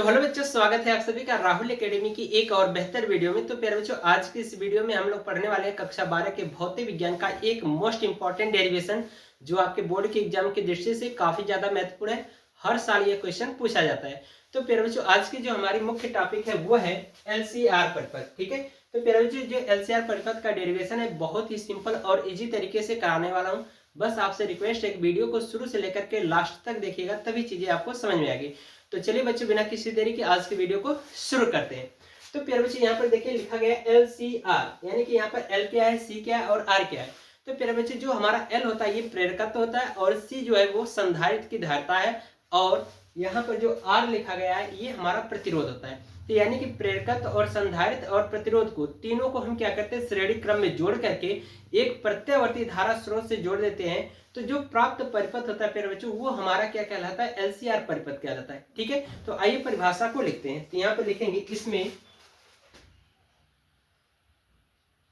तो हेलो बच्चों, स्वागत है आप सभी का राहुल एकेडमी की एक और बेहतर वीडियो में। तो प्यारे बच्चों, आज की इस वीडियो में हम लोग पढ़ने वाले हैं कक्षा 12 के भौतिक विज्ञान का एक मोस्ट इंपॉर्टेंट डेरिवेशन, जो आपके बोर्ड के एग्जाम की दृष्टि से काफी ज्यादा महत्वपूर्ण है। हर साल ये क्वेश्चन पूछा जाता है। तो प्यारे बच्चों, आज की जो हमारी मुख्य टॉपिक है वो है LCR परिपथ। ठीक है, तो प्यारे बच्चों, जो LCR परिपथ का डेरिवेशन है बहुत ही सिंपल और इजी तरीके से कराने वाला हूँ। बस आपसे रिक्वेस्ट है, वीडियो को शुरू से लेकर के लास्ट तक देखिएगा, तभी चीजें आपको समझ में आएगी। तो चलिए बच्चों, बिना किसी देरी के आज की वीडियो को शुरू करते हैं। तो प्यारे बच्चों, यहाँ पर देखिए लिखा गया LCR, यानी कि यहाँ पर L क्या है, C क्या है और R क्या है। तो प्यारे बच्चों, जो हमारा L होता है ये प्रेरकत्व होता है, और C जो है वो संधारित्र की धारिता है, और यहाँ पर जो R लिखा गया है ये हमारा प्रतिरोध होता है। तो यानी कि प्रेरकत्व और संधारित्र और प्रतिरोध को तीनों को हम क्या करते हैं, श्रेणी क्रम में जोड़ करके एक प्रत्यावर्ती धारा स्रोत से जोड़ देते हैं। तो जो प्राप्त परिपथ होता है प्यारे बच्चों, वो हमारा क्या कहलाता है, LCR परिपथ कहलाता है। ठीक है, तो आइए परिभाषा को लिखते हैं। तो यहाँ पर लिखेंगे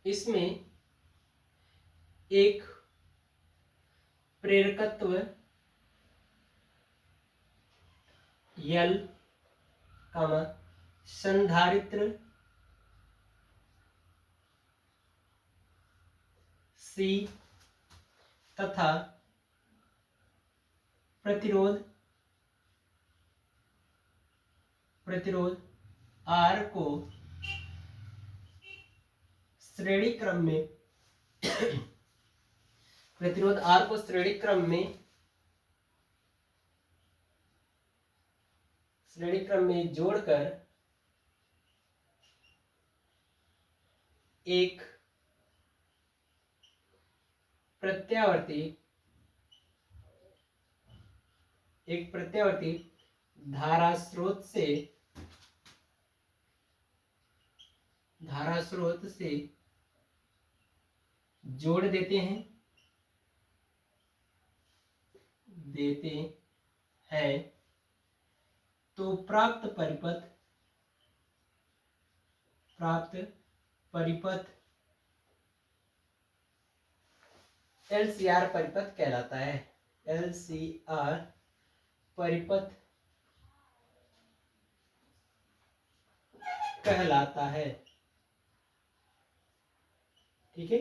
इसमें एक प्रेरकत्व L, संधारित्र C तथा प्रतिरोध R को श्रेणी क्रम में प्रतिरोध R को श्रेणी क्रम में जोड़कर एक प्रत्यावर्ती धारा स्रोत से जोड़ देते हैं तो प्राप्त परिपथ LCR परिपथ कहलाता है। LCR परिपथ कहलाता है। ठीक है,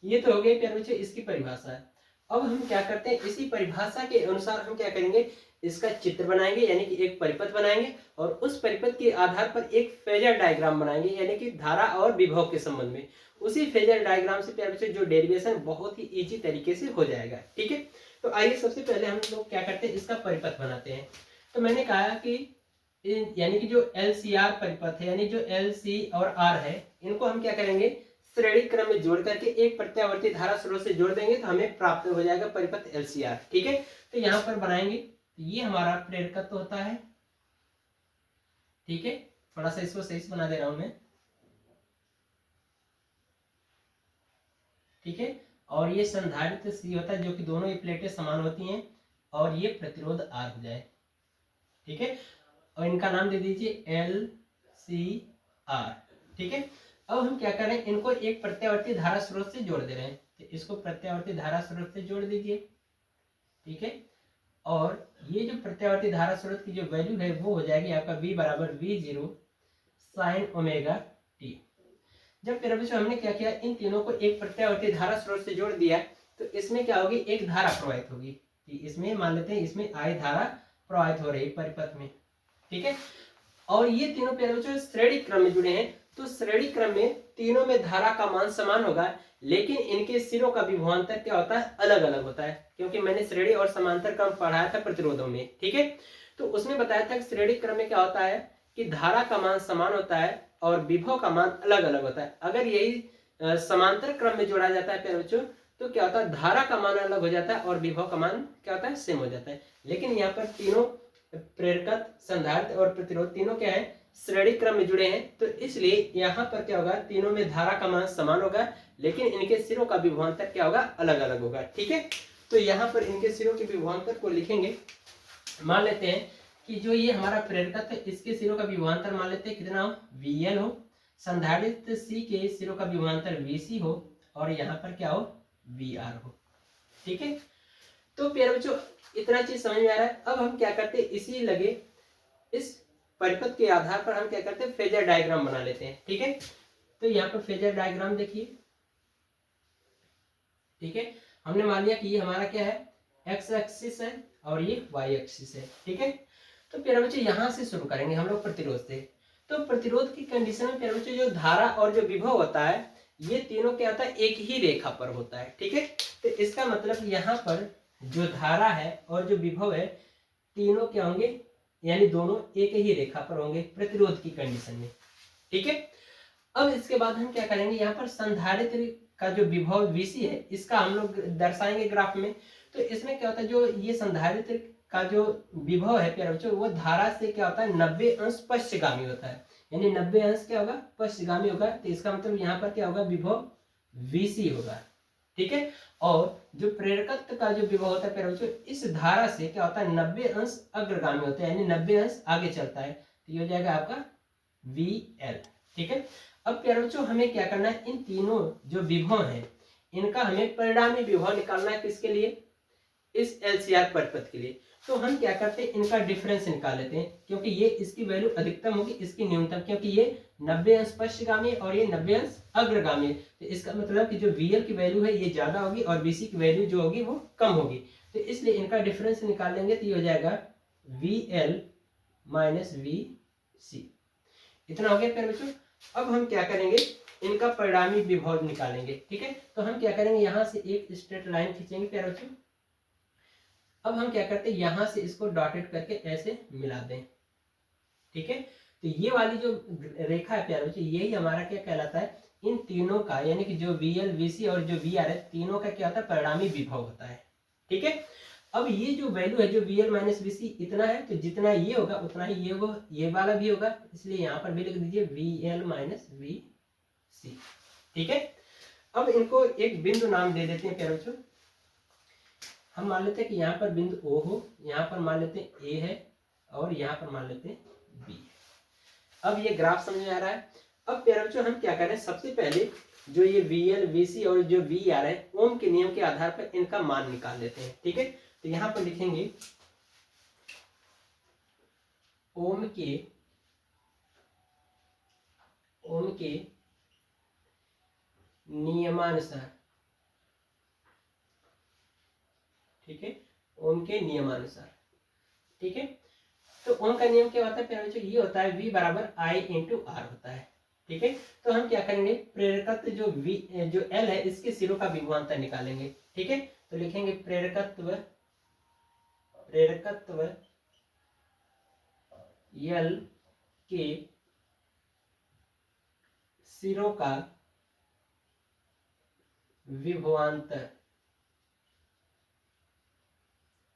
ये तो हो गई प्यारे बच्चों इसकी परिभाषा है। अब हम क्या करते हैं, इसी परिभाषा के अनुसार हम क्या करेंगे, इसका चित्र बनाएंगे, यानी कि एक परिपथ बनाएंगे, और उस परिपथ के आधार पर एक फेजर डायग्राम बनाएंगे, यानी कि धारा और विभव के संबंध में। उसी फेजर डायग्राम से प्यारे बच्चों जो डेरिवेशन बहुत ही इजी तरीके से हो जाएगा। ठीक है, तो आइए सबसे पहले हम लोग क्या करते हैं, इसका परिपथ बनाते हैं। तो मैंने कहा कि यानी कि जो LCR परिपथ है, यानी जो LC और R है, इनको हम क्या करेंगे, श्रेणी क्रम में जोड़ करके एक प्रत्यावर्ती धारा स्रोत से जोड़ देंगे, तो हमें प्राप्त हो जाएगा परिपथ LCR। ठीक है, तो यहाँ पर बनाएंगे, ये हमारा प्रेरकत्व होता है। ठीक है, थोड़ा सा इसको सही से बना दे रहा हूं मैं। ठीक है, और ये संधारित्र C होता है, जो कि दोनों ये प्लेटें समान होती हैं, और ये प्रतिरोध R हो जाए। ठीक है, और इनका नाम दे दीजिए LCR। ठीक है, अब हम क्या कर रहे हैं, इनको एक प्रत्यावर्ती धारा स्रोत से जोड़ दे रहे हैं। तो इसको प्रत्यावर्ती धारा स्रोत से जोड़ दीजिए। ठीक है, और ये जो प्रत्यावर्ती धारा स्रोत की जो वैल्यू है वो हो जाएगी आपका V बराबर V0 sin ओमेगा t। जब फिर हमने क्या किया, इन तीनों को एक प्रत्यावर्ती धारा स्रोत से जोड़ दिया, तो इसमें क्या होगी, एक धारा प्रवाहित होगी। इसमें मान लेते हैं, इसमें I धारा प्रवाहित हो रही है परिपथ में। ठीक है, और ये तीनों प्यारे बच्चों श्रेणी क्रम में जुड़े हैं, तो श्रेणी क्रम में तीनों में धारा का मान समान होगा, लेकिन इनके सिरों का विभवांतर क्या होता है, अलग अलग होता है। क्योंकि मैंने श्रेणी और समांतर क्रम पढ़ाया था प्रतिरोधों में। ठीक है, तो उसमें बताया था कि श्रेणी क्रम में क्या होता है कि धारा का मान समान होता है और विभव का मान अलग अलग होता है। अगर यही समांतर क्रम में जोड़ा जाता है प्यारे बच्चों, तो क्या होता है, धारा का मान अलग हो जाता है और विभव का मान क्या होता है, सेम हो जाता है। लेकिन यहाँ पर तीनों प्रेरकत्व, संधारित्र और प्रतिरोध तीनों क्या है, श्रेणी क्रम में जुड़े हैं, तो इसलिए यहाँ पर क्या होगा, तीनों में धारा का मान समान होगा, लेकिन इनके सिरों का विभवांतर क्या होगा, अलग अलग होगा। ठीक है, तो यहाँ पर इनके सिरों के विभवांतर को लिखेंगे। मान लेते हैं कि जो ये हमारा प्रेरकत्व है, इसके सिरों का विभवांतर मान लेते हैं कितना हो, VL हो, संधारित्र C के सिरों का विभवांतर VC हो, और यहाँ पर क्या हो, VR हो। ठीक है, तो प्यारे बच्चों इतना चीज समझ में आ रहा है। अब हम क्या करते हैं, इसी लगे इस परिपथ के आधार पर हम क्या करते हैं, फेजर डायग्राम बना लेते हैं। ठीक है, तो यहाँ पर फेजर डायग्राम देखिए। ठीक है, हमने मान लिया कि ये हमारा क्या है, एक्स एक्सिस है और ये वाई एक्सिस है। ठीक है, तो प्यारे बच्चों यहाँ से शुरू करेंगे हम लोग प्रतिरोध से। तो प्रतिरोध की कंडीशन में प्यारे बच्चों जो धारा और जो विभव होता है ये तीनों क्या होता है, एक ही रेखा पर होता है। ठीक है, तो इसका मतलब यहाँ पर जो धारा है और जो विभव है तीनों क्या होंगे, यानी दोनों एक ही रेखा पर होंगे प्रतिरोध की कंडीशन में। ठीक है, अब इसके बाद हम क्या करेंगे, यहाँ पर संधारित्र का जो विभव Vc है इसका हम लोग दर्शाएंगे ग्राफ में। तो इसमें क्या होता है, जो ये संधारित्र का जो विभव है प्यारे बच्चों वो धारा से क्या होता है 90 अंश पश्चिमगामी होता है, यानी 90 अंश क्या होगा, पश्चिमगामी होगा। तो इसका मतलब यहाँ पर क्या होगा, विभव Vc होगा। ठीक है, और जो प्रेरकत्व का जो विभव होता है प्यारे बच्चों इस धारा से क्या होता है 90 अंश अग्रगामी होता है, यानी 90 अंश आगे चलता है। तो ये हो जाएगा आपका VL। ठीक है, अब प्यारे बच्चों हमें क्या करना है, इन तीनों जो विभव हैं इनका हमें परिणामी विभव निकालना है। किसके लिए, इस LCR परिपथ के लिए। तो हम क्या करते हैं, इनका डिफरेंस निकाल लेते हैं, क्योंकि ये इसकी वैल्यू अधिकतम होगी, इसकी न्यूनतम, क्योंकि ये 90 अंश पश्चिमगामी और ये 90 अंश अग्रगामी है। तो इसका मतलब कि जो VL की वैल्यू है ये ज्यादा होगी और VC की वैल्यू जो होगी वो कम होगी। तो इसलिए इनका डिफरेंस निकाल लेंगे तो ये हो जाएगा VL माइनस VC। इतना हो गया प्यारे बच्चों। अब हम क्या करेंगे, इनका परिणामी विभव निकालेंगे। ठीक है, तो हम क्या करेंगे, यहाँ से एक स्ट्रेट लाइन खींचेंगे प्यारे बच्चों। अब हम क्या करते हैं, यहाँ से इसको डॉटेड करके ऐसे मिला दें। ठीक है, तो ये वाली जो रेखा है प्यारे बच्चों यही हमारा क्या कहलाता है, इन तीनों का, यानी कि जो VL VC और जो VR है तीनों का क्या होता है, परिणामी विभव होता है। ठीक है, अब ये जो वैल्यू है जो VL माइनस VC इतना है, तो जितना ये होगा उतना ही ये होगा, ये वाला भी होगा, इसलिए यहाँ पर भी लिख दीजिए VL माइनस VC। ठीक है, अब इनको एक बिंदु नाम दे देते हैं प्यारे बच्चों। हम मान लेते हैं कि यहाँ पर बिंदु O हो, यहाँ पर मान लेते हैं A है और यहाँ पर मान लेते हैं B। अब ये ग्राफ समझ में आ रहा है। अब प्यारे बच्चों हम क्या करें, सबसे पहले जो ये VL VC और जो VR है ओम के नियम के आधार पर इनका मान निकाल लेते हैं। ठीक है, तो यहाँ पर लिखेंगे ओम के नियमानुसार। ठीक है, ओम के नियमानुसार। ठीक है, तो ओम का नियम क्या होता है प्यारे बच्चों, ये होता है V बराबर I इंटू R होता है। ठीक है, तो हम क्या करेंगे, प्रेरकत्व जो L है इसके सिरों का विभवांतर निकालेंगे। ठीक है, तो लिखेंगे प्रेरकत्व L के सिरों का विभवांतर।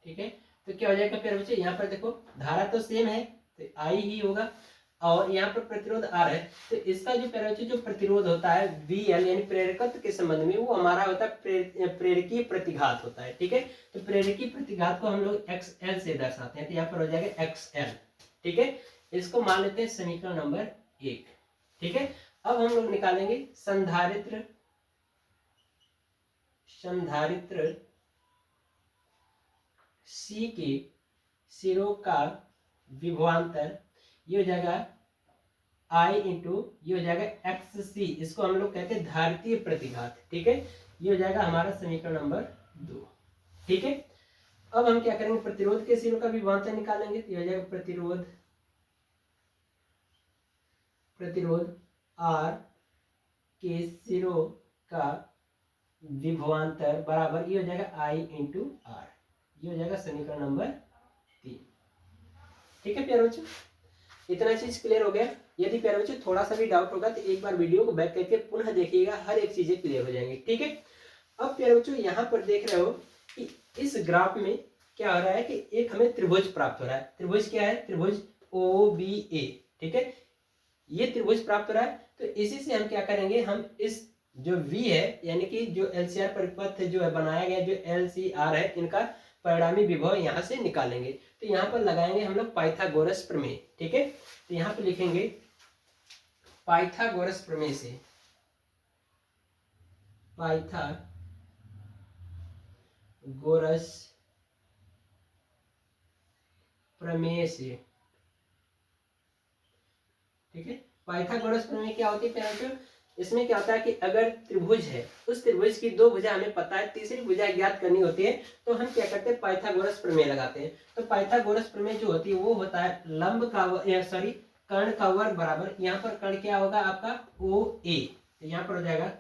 ठीक है, तो क्या हो जाएगा प्यारे बच्चे, यहाँ पर देखो धारा तो सेम है तो I ही होगा और यहाँ पर प्रतिरोध R है। तो इसका जो प्यारे बच्चे जो प्रतिरोध होता है VL यानी प्रेरकत्व के संबंध में वो हमारा होता है प्रेरकीय प्रतिघात होता है। ठीक है, तो प्रेरकीय प्रतिघात को हम लोग XL से दर्शाते हैं, तो यहाँ पर हो जाएगा XL। ठीक है, इसको मान लेते हैं समीकरण नंबर 1। ठीक है, अब हम लोग निकालेंगे संधारित्र C के सिरों का विभवांतर, ये हो जाएगा I इंटू ये हो जाएगा XC, इसको हम लोग कहते हैं धारितीय प्रतिघात। ठीक है, ये हो जाएगा हमारा समीकरण नंबर 2। ठीक है, अब हम क्या करेंगे, प्रतिरोध के सिरों का विभवांतर निकालेंगे, तो ये हो जाएगा प्रतिरोध R के सिरों का विभवांतर बराबर ये हो जाएगा I इंटू R। ये हो जाएगा समीकरण नंबर 3। ठीक है प्यारे बच्चों, इतना चीज क्लियर हो गया। यदि प्यारे बच्चों थोड़ा सा भी डाउट होगा तो एक बार वीडियो को बैक करके पुनः देखिएगा, हर एक चीजें क्लियर हो जाएंगी। ठीक है, अब प्यारे बच्चों यहाँ पर देख रहे हो कि इस ग्राफ में क्या हो रहा है कि एक हमें त्रिभुज प्राप्त हो रहा है। त्रिभुज क्या है, त्रिभुज OBA। ठीक है, ये त्रिभुज प्राप्त हो रहा है, तो इसी से हम क्या करेंगे, हम इस जो V है यानी कि जो LCR परिपथ जो है बनाया गया जो LCR है इनका परिणामी विभव यहाँ से निकालेंगे। तो यहाँ पर लगाएंगे हम लोग पाइथागोरस प्रमेय। ठीक है, तो यहाँ पे लिखेंगे पाइथागोरस प्रमेय से, पाइथागोरस प्रमेय से ठीक है। पाइथागोरस प्रमेय क्या होती है प्यारे बच्चों, इसमें क्या होता है कि अगर त्रिभुज है, उस त्रिभुज की दो भुजा हमें पता है, तीसरी भुजा ज्ञात करनी होती है, तो हम क्या करते हैं, पाइथागोरस प्रमेय लगाते हैं। तो पाइथागोरस प्रमेय जो होती है वो होता है लंब का सॉरी कर्ण का वर्ग बराबर, यहाँ पर कर्ण क्या होगा आपका ओ ए, तो यहाँ पर हो जाएगा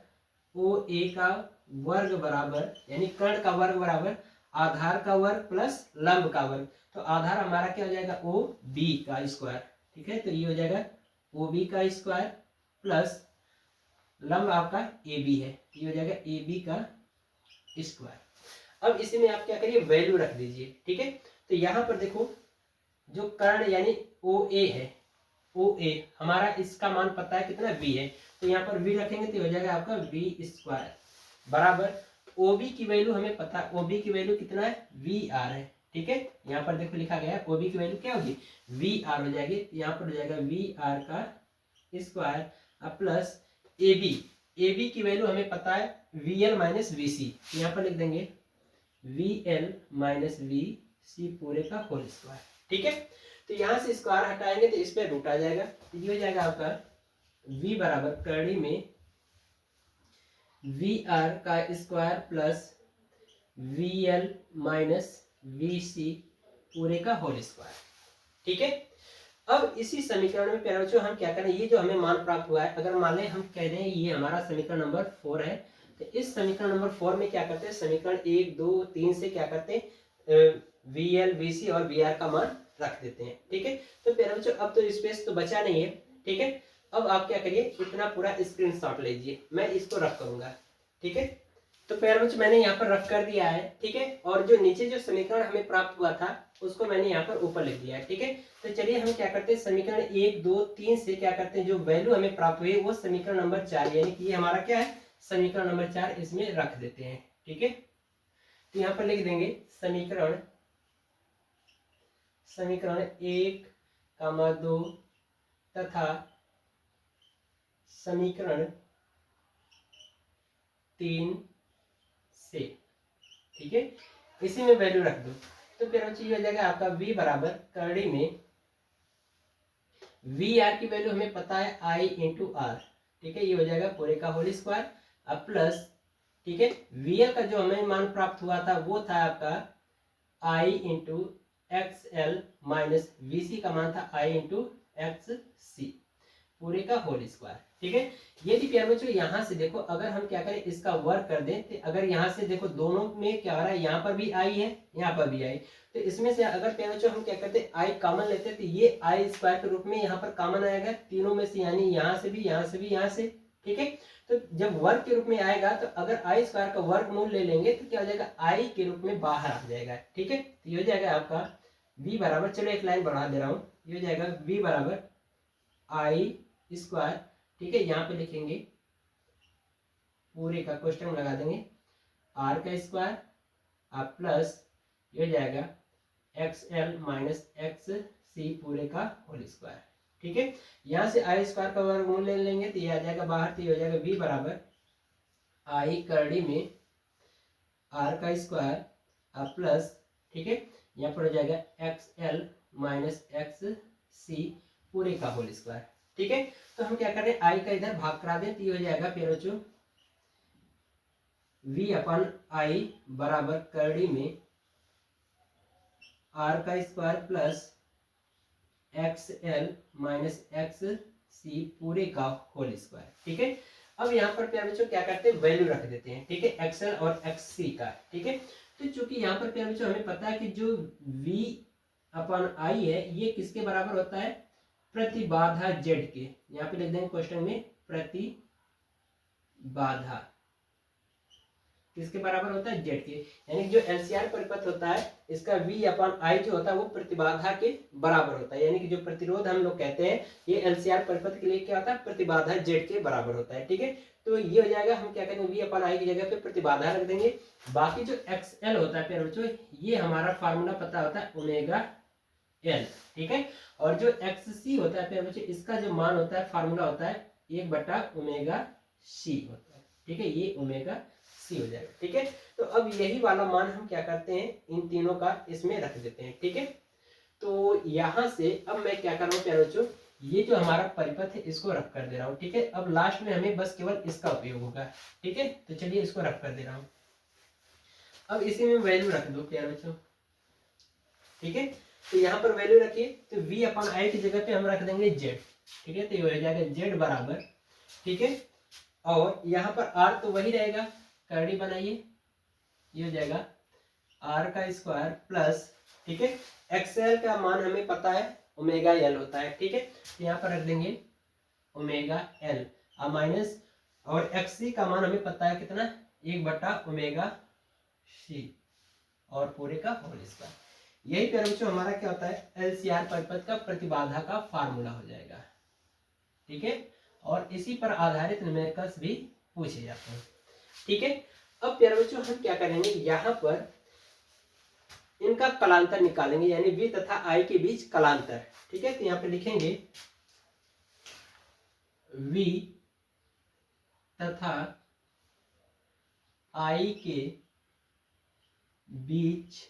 ओ ए का वर्ग बराबर, यानी कर्ण का वर्ग बराबर आधार का वर्ग प्लस लंब का वर्ग। तो आधार हमारा क्या हो जाएगा ओ बी का स्क्वायर, ठीक है, तो ये हो जाएगा ओ बी का स्क्वायर प्लस लंब आपका ए बी है, ये हो जाएगा ए बी का स्क्वायर। अब इसी में आप क्या करिए, वैल्यू रख दीजिए, ठीक है। तो यहाँ पर देखो जो कर्ण यानी ओ ए है, ओ ए हमारा इसका मान पता है कितना v है, तो यहाँ पर v रखेंगे तो हो जाएगा आपका v स्क्वायर बराबर ओ बी की वैल्यू हमें पता है, ओ बी की वैल्यू कितना है वी आर है, ठीक है। यहाँ पर देखो लिखा गया है ओ बी की वैल्यू क्या होगी वी आर हो जाएगी, यहाँ पर हो जाएगा वी आर का स्क्वायर प्लस ए बी की वैल्यू हमें पता है वी एल माइनस वी सी, यहाँ पर लिख देंगे we L minus V C पूरे का होल स्क्वायर, ठीक है। तो यहाँ से स्क्वायर हटाएंगे तो इस पे रूट आ जाएगा, तो ये हो जाएगा आपका v बराबर कड़ी में वी आर का square plus V L minus V C पूरे का होल स्क्वायर, ठीक है। अब इसी समीकरण में प्यारे बच्चों हम क्या करें, ये जो हमें मान प्राप्त हुआ है, अगर मान लें हम कह दें ये हमारा समीकरण नंबर 4 है, तो इस समीकरण नंबर 4 में क्या करते हैं, समीकरण 1 2 3 से क्या करते हैं वी एल वी सी और वी आर का मान रख देते हैं, ठीक है। तो प्यारे बच्चों अब तो स्पेस तो बचा नहीं है, ठीक है। अब आप क्या करिए, इतना पूरा स्क्रीनशॉट लीजिए, मैं इसको रख करूंगा, ठीक है। तो प्यारे बच्चों मैंने यहाँ पर रख कर दिया है, ठीक है, और जो नीचे जो समीकरण हमें प्राप्त हुआ था उसको मैंने यहाँ पर ऊपर लिख दिया है, ठीक है। तो चलिए हम क्या करते हैं, समीकरण 1 2 3 से क्या करते हैं, जो वैल्यू हमें प्राप्त हुई वो समीकरण नंबर 4 यानी कि ये हमारा क्या है समीकरण नंबर 4 इसमें रख देते हैं, ठीक है। तो यहाँ पर लिख देंगे समीकरण 1 2 तथा समीकरण 3 से, ठीक है, इसी में वैल्यू रख दो। तो फिर हो जाएगा आपका v बराबर करड़ी में वी आर की वैल्यू हमें पता है आई इंटू आर, ठीक है, ये हो जाएगा पूरे का होल स्क्वायर अब प्लस, ठीक है, वी एल का जो हमें मान प्राप्त हुआ था वो था आपका I into X L minus V C का मान था आई इंटू एक्स सी पूरे का होल स्क्वायर, ठीक है। यदि प्यारे बच्चों यहाँ से देखो अगर हम क्या करें इसका वर्क कर दें, तो अगर यहाँ से देखो दोनों में क्या हो रहा है, यहाँ पर भी आई है यहाँ पर भी आई, तो इसमें से अगर प्यारे बच्चों हम क्या करते हैं आई कॉमन लेते हैं, तो ये आई स्क्वायर के रूप में यहाँ पर कॉमन आएगा तीनों में से, यानी यहाँ से भी यहाँ से भी यहाँ से, ठीक है। तो जब वर्ग के रूप में आएगा तो अगर आई स्क्वायर का वर्गमूल ले लेंगे तो क्या हो जाएगा आई के रूप में बाहर आ जाएगा, ठीक है। तो ये हो जाएगा आपका v बराबर, चलो एक लाइन बढ़ा दे रहा हूँ, ये हो जाएगा v बराबर आई स्क्वायर, ठीक है, यहाँ पे लिखेंगे पूरे का क्वेश्चन लगा देंगे आर का स्क्वायर आप प्लस ये हो जाएगा x L minus X C पूरे का होल स्क्वायर, ठीक है। यहाँ से आई स्क्वायर का वर्गमूल ले लेंगे तो ये आ जाएगा बाहर, तो ये हो जाएगा v बराबर आई करड़ी में आर का स्क्वायर आप प्लस, ठीक है, यहाँ पर हो जाएगा x L minus X C पूरे का होल स्क्वायर, ठीक है। तो हम क्या करें आई का इधर भाग करा दें, तो ये हो जाएगा फिर बच्चों v अपन आई बराबर करड़ी में आर का square plus X L minus X C पूरे का होल स्क्वायर, ठीक है। अब यहाँ पर प्यारे बच्चों क्या करते हैं वैल्यू रख देते हैं, ठीक है, एक्स एल और एक्स सी का, ठीक है। तो चूंकि यहाँ पर प्यारे बच्चों हमें पता है कि जो v अपन आई है ये किसके बराबर होता है, प्रतिबाधा जेड के, यहाँ पे लिख देंगे क्वेश्चन में प्रतिबाधा किसके बराबर होता है जेड के, यानी जो एलसीआर परिपथ होता है इसका v अपन आई जो होता है वो प्रतिबाधा के बराबर होता है, यानी कि जो प्रतिरोध हम लोग कहते हैं ये एलसीआर परिपथ के लिए क्या होता है प्रतिबाधा जेड के बराबर होता है, ठीक है। तो ये हो जाएगा हम क्या करेंगे v अपन आई की जगह पे प्रतिबाधा रख देंगे, बाकी जो एक्सएल होता है प्यारे बच्चों ये हमारा फार्मूला पता होता है ओमेगा एल, ठीक है। और जो एक्स सी होता है प्यारे बच्चों इसका जो मान होता है फार्मूला होता है 1/ओमेगा सी होता है, ठीक है, ये ओमेगा सी हो जाएगा, ठीक है। तो अब यही वाला मान हम क्या करते हैं इन तीनों का इसमें रख देते हैं, ठीक है। तो यहां से अब मैं क्या कर रहा हूँ प्यारे बच्चों ये जो हमारा परिपथ है इसको रफ कर दे रहा हूँ, ठीक है। अब लास्ट में हमें बस केवल इसका उपयोग होगा, ठीक है। तो चलिए इसको रफ कर दे रहा हूँ। अब इसी में वैल्यू रख दो प्यारे बच्चों, ठीक है। तो यहाँ पर वैल्यू रखिए, तो v अपन आई की जगह पे हम रख देंगे z, ठीक है। तो ये हो जाएगा z बराबर, ठीक है। और यहाँ पर r तो वही रहेगा, करड़ी बनाइए, ये हो जाएगा r का स्क्वायर प्लस, ठीक है। एक्सएल का मान हमें पता है ओमेगा एल होता है, ठीक है। तो यहाँ पर रख देंगे ओमेगा एल और माइनस, और एक्सी का मान हमें पता है कितना, 1/ओमेगा सी और पूरे का होल स्क्वायर। यही प्यारे बच्चों हमारा क्या होता है, एलसीआर परिपथ का प्रतिबाधा का फार्मूला हो जाएगा, ठीक है। और इसी पर आधारित न्यूमेरिकल्स भी पूछे जाते हैं, ठीक है। अब प्यारे बच्चों हम क्या करेंगे, यहाँ पर इनका कलांतर निकालेंगे, यानी v तथा i के बीच कलांतर, ठीक है। तो यहाँ पे लिखेंगे v तथा i के बीच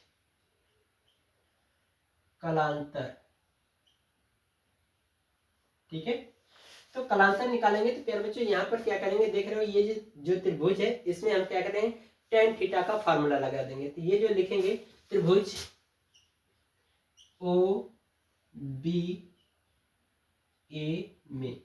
कलांतर, ठीक है। तो कलांतर निकालेंगे तो प्यारे बच्चों यहाँ पर क्या करेंगे, देख रहे हो ये जो त्रिभुज है इसमें हम क्या करेंगे, tan थीटा का फार्मूला लगा देंगे। तो ये जो लिखेंगे त्रिभुज ओ बी ए में,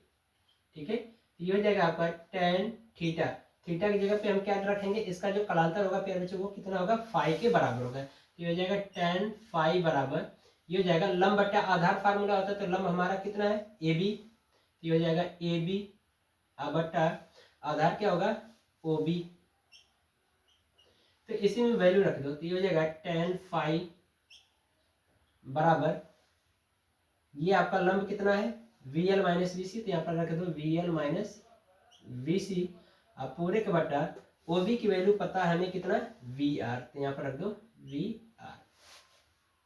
ठीक है। ये हो जाएगा आपका tan थीटा, थीटा की जगह पे हम क्या रखेंगे, इसका जो कलांतर होगा प्यारे बच्चों वो कितना होगा, फाई के बराबर होगा। ये हो जाएगा tan फाई बराबर, ये हो जाएगा लंब बटा आधार फार्मूला होता है, तो लंब हमारा कितना है ए बी, ये हो जाएगा ए बी बटा आधार क्या होगा ओ बी। तो इसी में वैल्यू रख दो, तो ये हो जाएगा tan फाई बराबर, ये आपका लंब कितना है वी एल माइनस वी सी, तो यहाँ पर रख दो वी एल माइनस वी सी और पूरे का बटा ओ बी की वैल्यू पता है हमें कितना वी आर, तो यहाँ पर रख दो वी आर,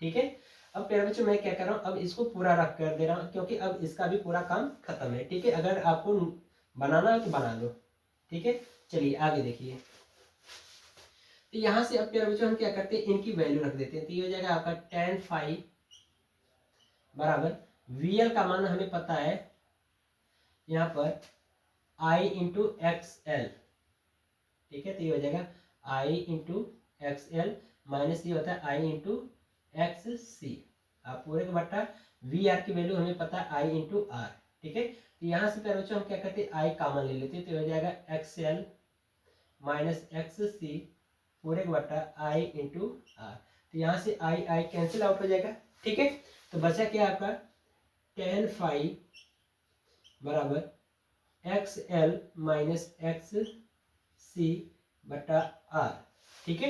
ठीक है। अब प्यारे बच्चों मैं क्या कर रहा हूँ, अब इसको पूरा रख कर दे रहा हूँ क्योंकि अब इसका भी पूरा काम खत्म है, ठीक है। अगर आपको बनाना है तो बना लो, ठीक है। चलिए आगे देखिए, तो यहाँ से अब प्यारे बच्चों हम क्या करते हैं, इनकी वैल्यू रख देते हैं। तो ये हो जाएगा आपका tan फाई बराबर, वी एल का मान हमें पता है यहाँ पर आई इंटू एक्स एल, ठीक है। तो ये हो जाएगा आई इंटू एक्स एल माइनस ये होता है आई इंटू एक्स सी, आप पूरे का बट्टा वी आर की वैल्यू हमें पता है आई इंटू आर, ठीक है। तो यहाँ से प्यारे बच्चों हम क्या करते हैं, आई कॉमन ले लेते हैं, तो हो जाएगा x L minus X C पूरे का बट्टा आई इंटू आर। तो यहाँ से आई आई कैंसिल आउट हो जाएगा, ठीक है। तो बचा क्या आपका tan फाई बराबर एक्स एल माइनस एक्स सी बटा आर, ठीक है।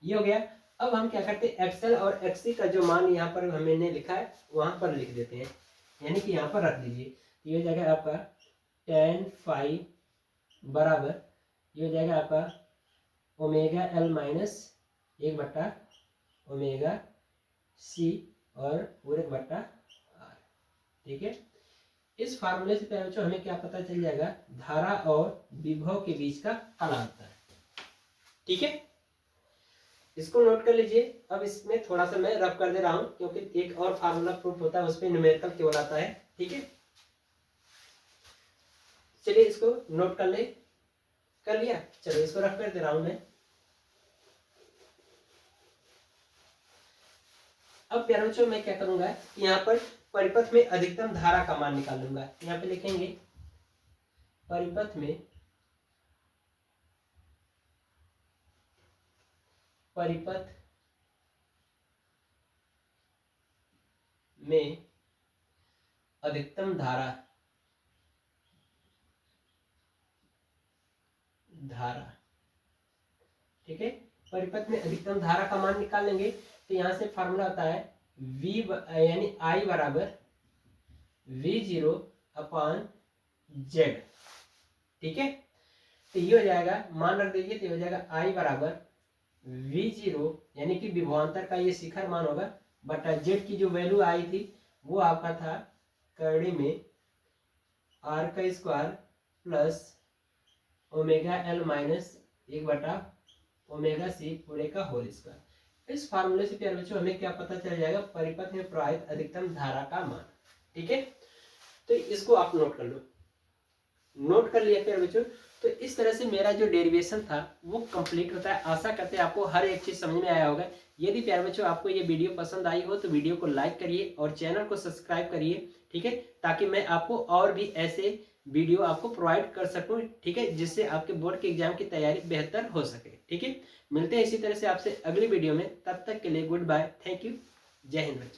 ये हो गया। अब हम क्या करते हैं, एक्सएल और एक्सी का जो मान यहाँ पर हमने लिखा है वहां पर लिख देते हैं, यानी कि यहाँ पर रख दीजिए। ये हो जाएगा आपका tan फाई बराबर, ये हो जाएगा आपका ओमेगा एल माइनस 1/ओमेगा सी और पूरे बट्टा आर, ठीक है। इस फार्मूले से प्यारे बच्चों हमें क्या पता चल जाएगा, धारा और विभव के बीच का कलांतर, ठीक है। इसको नोट कर लीजिए। अब इसमें थोड़ा सा मैं रफ कर दे रहा हूं क्योंकि एक और फार्मूला प्रूफ होता है उसमें न्यूमेरिकल केवल आता है, ठीक है। चलिए इसको नोट कर ले, कर लिया, चलो इसको रफ कर दे रहा हूं मैं। अब प्यारे बच्चों मैं क्या करूंगा, यहाँ पर परिपथ में अधिकतम धारा का मान निकाल लूंगा। यहाँ पे लिखेंगे परिपथ में अधिकतम धारा ठीक है। परिपथ में अधिकतम धारा का मान निकाल लेंगे, तो यहाँ से फार्मूला आता है v यानी I बराबर V0 अपॉन Z, ठीक है। तो ये हो जाएगा, मान रख दीजिए, तो हो जाएगा I बराबर V0 यानी कि विभवांतर का ये शिखर मान होगा बटा Z की जो वैल्यू आई थी वो आपका था करड़ी में R का square plus omega L minus 1/ओमेगा सी पूरे का होल स्क्वायर। इस फार्मूले से प्यारे बच्चों हमें क्या पता चल जाएगा, परिपथ में प्रवाहित अधिकतम धारा का मान, ठीक है। तो इसको आप नोट कर लो। नोट कर लिया प्यारे बच्चों। तो इस तरह से मेरा जो डेरिवेशन था वो कंप्लीट होता है। आशा करते हैं आपको हर एक चीज समझ में आया होगा। यदि प्यारे बच्चों आपको ये वीडियो पसंद आई हो तो वीडियो को लाइक करिए और चैनल को सब्सक्राइब करिए, ठीक है, ताकि मैं आपको और भी ऐसे वीडियो आपको प्रोवाइड कर सकूं, ठीक है, जिससे आपके बोर्ड के एग्जाम की तैयारी बेहतर हो सके। ठीक है, मिलते हैं इसी तरह से आपसे अगली वीडियो में। तब तक के लिए गुड बाय, थैंक यू, जय हिंद बच्चों।